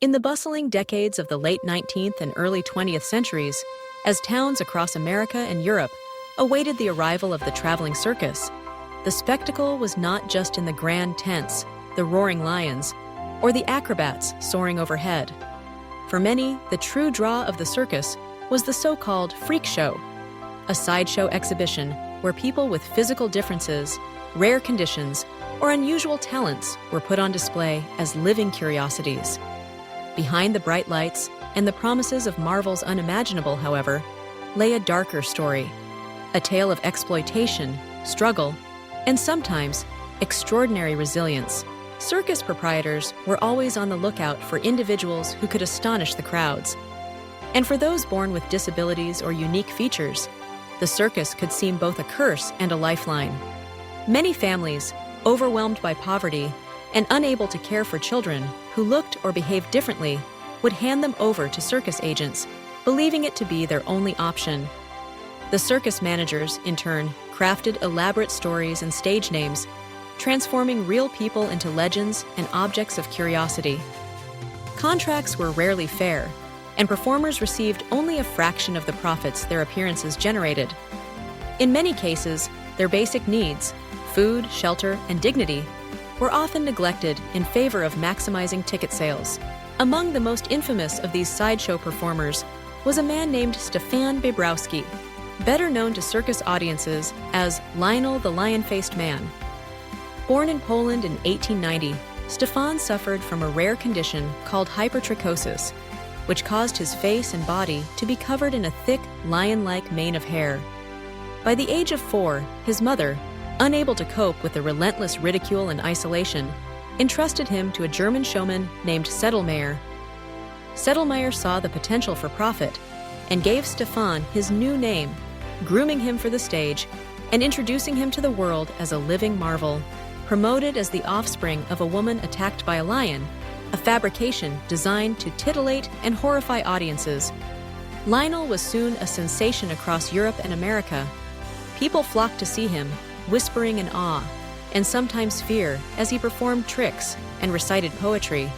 In the bustling decades of the late 19th and early 20th centuries, as towns across America and Europe awaited the arrival of the traveling circus, the spectacle was not just in the grand tents, the roaring lions, or the acrobats soaring overhead. For many, the true draw of the circus was the so-called freak show, a sideshow exhibition where people with physical differences, rare conditions, or unusual talents were put on display as living curiosities. Behind the bright lights and the promises of marvels unimaginable, however, lay a darker story, a tale of exploitation, struggle, and sometimes extraordinary resilience. Circus proprietors were always on the lookout for individuals who could astonish the crowds. And for those born with disabilities or unique features, the circus could seem both a curse and a lifeline. Many families, overwhelmed by poverty and unable to care for children who looked or behaved differently, would hand them over to circus agents, believing it to be their only option. The circus managers, in turn, crafted elaborate stories and stage names, transforming real people into legends and objects of curiosity. Contracts were rarely fair, and performers received only a fraction of the profits their appearances generated. In many cases, their basic needs, food, shelter, and dignity, were often neglected in favor of maximizing ticket sales. Among the most infamous of these sideshow performers was a man named Stefan Bobrowski, better known to circus audiences as Lionel the Lion-Faced Man. Born in Poland in 1890, Stefan suffered from a rare condition called hypertrichosis, which caused his face and body to be covered in a thick, lion-like mane of hair. By the age of 4, his mother, unable to cope with the relentless ridicule and isolation, entrusted him to a German showman named Sedlmayr. Sedlmayr saw the potential for profit and gave Stefan his new name, grooming him for the stage and introducing him to the world as a living marvel. Promoted as the offspring of a woman attacked by a lion, a fabrication designed to titillate and horrify audiences, Lionel was soon a sensation across Europe and America. People flocked to see him, whispering in awe and sometimes fear as he performed tricks and recited poetry,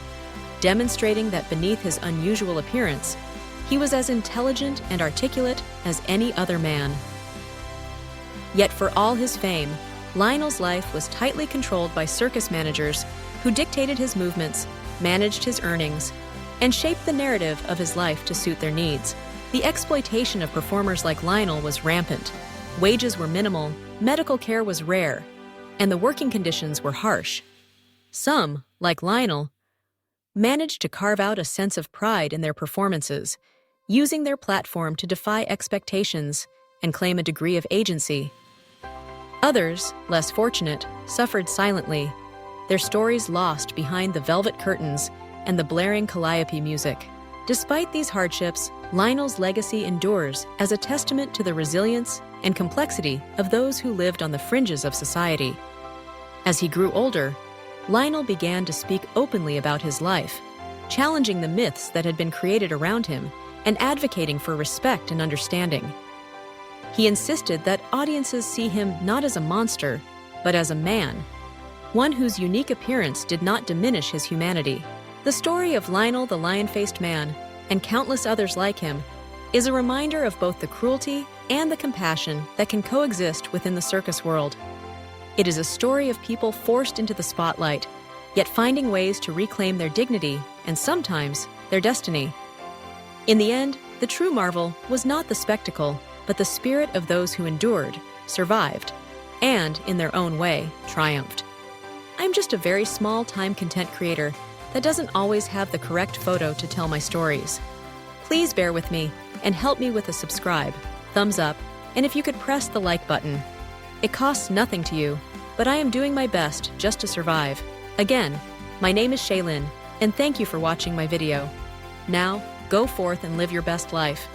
demonstrating that beneath his unusual appearance, he was as intelligent and articulate as any other man. Yet for all his fame, Lionel's life was tightly controlled by circus managers who dictated his movements, managed his earnings, and shaped the narrative of his life to suit their needs. The exploitation of performers like Lionel was rampant. Wages were minimal, medical care was rare, and the working conditions were harsh. Some, like Lionel, managed to carve out a sense of pride in their performances, using their platform to defy expectations and claim a degree of agency. Others, less fortunate, suffered silently, their stories lost behind the velvet curtains and the blaring calliope music. Despite these hardships, Lionel's legacy endures as a testament to the resilience and complexity of those who lived on the fringes of society. As he grew older, Lionel began to speak openly about his life, challenging the myths that had been created around him and advocating for respect and understanding. He insisted that audiences see him not as a monster, but as a man, one whose unique appearance did not diminish his humanity. The story of Lionel the Lion-Faced Man, and countless others like him, is a reminder of both the cruelty and the compassion that can coexist within the circus world. It is a story of people forced into the spotlight, yet finding ways to reclaim their dignity and sometimes their destiny. In the end, the true marvel was not the spectacle, but the spirit of those who endured, survived, and, in their own way, triumphed. I'm just a very small-time content creator that doesn't always have the correct photo to tell my stories. Please bear with me and help me with a subscribe, thumbs up, and if you could press the like button. It costs nothing to you, but I am doing my best just to survive. Again, my name is Shaylin, and thank you for watching my video. Now, go forth and live your best life.